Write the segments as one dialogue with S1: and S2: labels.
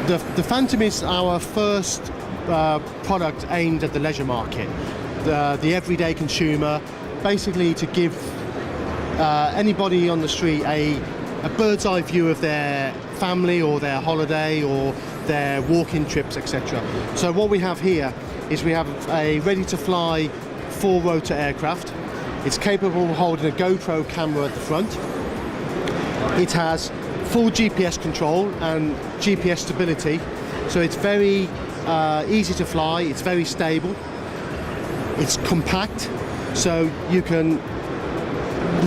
S1: The Phantom is our first product aimed at the leisure market, the everyday consumer, basically to give anybody on the street a bird's eye view of their family or their holiday or their walking trips, etc. So what we have here is we have a ready-to-fly 4-rotor aircraft. It's capable of holding a GoPro camera at the front. It has full GPS control and GPS stability, so it's very easy to fly, it's very stable, it's compact, so you can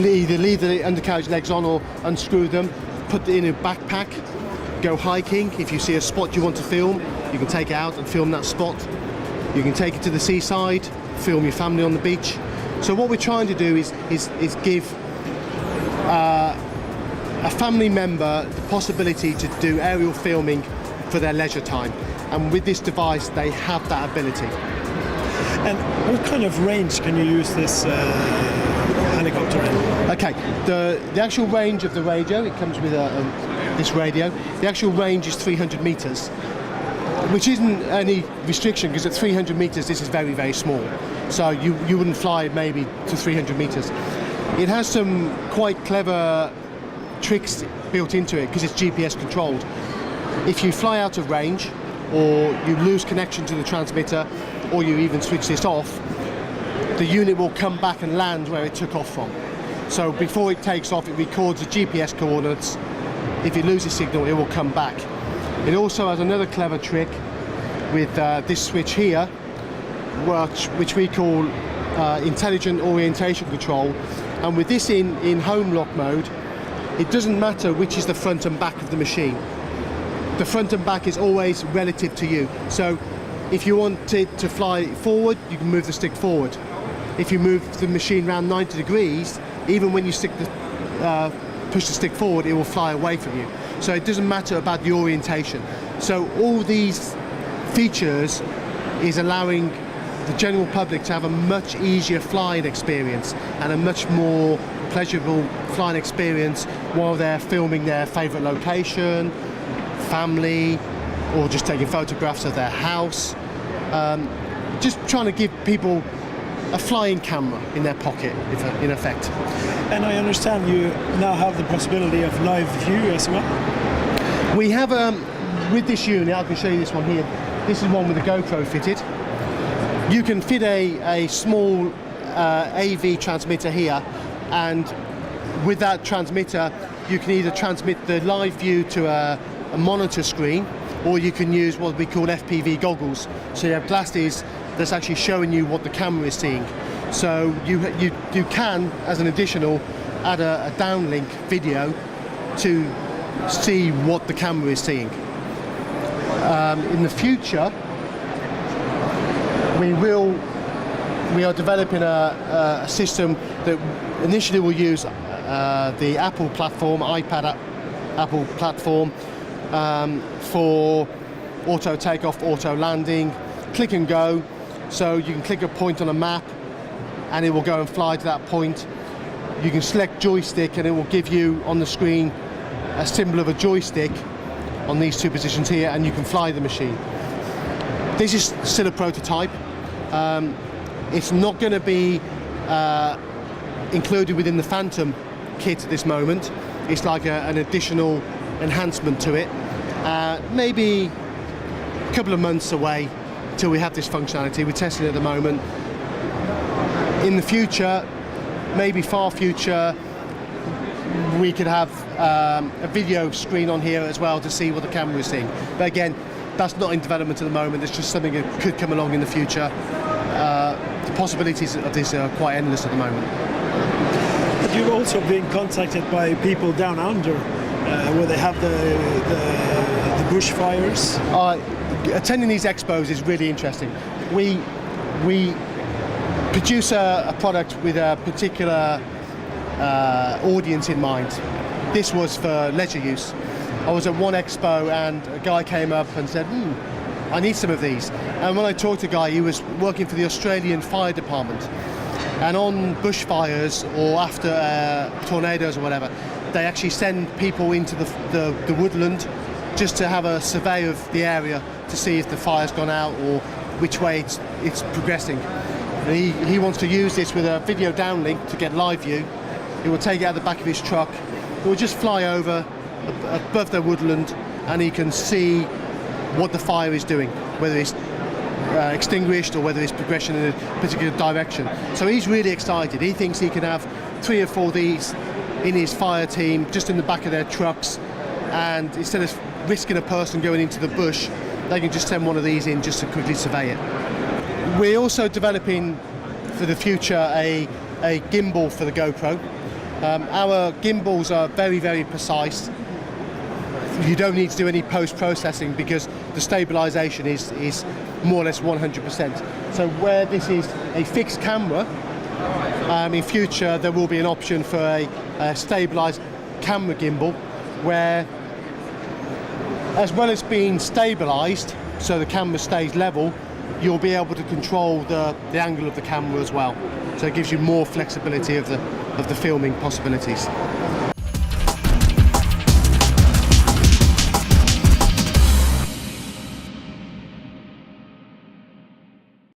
S1: either leave the undercarriage legs on or unscrew them, put it in a backpack, go hiking. If you see a spot you want to film, you can take it out and film that spot. You can take it to the seaside, film your family on the beach. So what we're trying to do is give a family member the possibility to do aerial filming for their leisure time. And with this device, they have that ability.
S2: And what kind of range can you use this helicopter in?
S1: Okay, the actual range of the radio, it comes with this radio, the actual range is 300 meters, which isn't any restriction, because at 300 meters this is very, very small. So you wouldn't fly maybe to 300 meters. It has some quite clever tricks built into it because it's GPS controlled. If you fly out of range, or you lose connection to the transmitter, or you even switch this off, the unit will come back and land where it took off from. So before it takes off, it records the GPS coordinates. If it loses signal, it will come back. It also has another clever trick with this switch here, which we call intelligent orientation control. And with this in home lock mode, it doesn't matter which is the front and back of the machine. The front and back is always relative to you. So if you want it to fly forward, you can move the stick forward. If you move the machine around 90 degrees, even when you push the stick forward, it will fly away from you. So it doesn't matter about the orientation. So all these features is allowing the general public to have a much easier flying experience and a much more pleasurable flying experience while they're filming their favorite location, family, or just taking photographs of their house. Just trying to give people a flying camera in their pocket, in effect.
S2: And I understand you now have the possibility of live view as well?
S1: We have, with this unit, I can show you this one here. This is one with a GoPro fitted. You can fit a small AV transmitter here, and with that transmitter, you can either transmit the live view to a monitor screen, or you can use what we call FPV goggles. So you have glasses that's actually showing you what the camera is seeing. So you can, as an additional, add a downlink video to see what the camera is seeing. In the future, we are developing a system that initially will use the Apple platform, Apple platform, for auto takeoff, auto landing, click and go. So you can click a point on a map and it will go and fly to that point. You can select joystick and it will give you on the screen a symbol of a joystick on these two positions here, and you can fly the machine. This is still a prototype. It's not going to be included within the Phantom kit at this moment. It's like an additional enhancement to it. Maybe a couple of months away till we have this functionality. We're testing it at the moment. In the future, maybe far future, we could have a video screen on here as well to see what the camera is seeing. But again, that's not in development at the moment. It's just something that could come along in the future. The possibilities of this are quite endless at the moment.
S2: But you've also been contacted by people down under, where they have the bushfires.
S1: Attending these expos is really interesting. We produce a product with a particular audience in mind. This was for leisure use. I was at one expo and a guy came up and said, I need some of these. And when I talked to the guy, he was working for the Australian Fire Department. And on bushfires or after tornadoes or whatever, they actually send people into the woodland just to have a survey of the area to see if the fire's gone out or which way it's progressing. And he wants to use this with a video downlink to get live view. He will take it out the back of his truck. It will just fly over above the woodland, and he can see what the fire is doing, whether it's extinguished or whether it's progression in a particular direction. So he's really excited. He thinks he can have 3 or 4 of these in his fire team just in the back of their trucks, and instead of risking a person going into the bush, they can just send one of these in just to quickly survey it. We're also developing for the future a gimbal for the GoPro. Our gimbals are very, very precise. You don't need to do any post-processing because the stabilization is more or less 100%. So where this is a fixed camera, in future there will be an option for a stabilized camera gimbal where, as well as being stabilized so the camera stays level, you'll be able to control the angle of the camera as well. So it gives you more flexibility of the filming possibilities.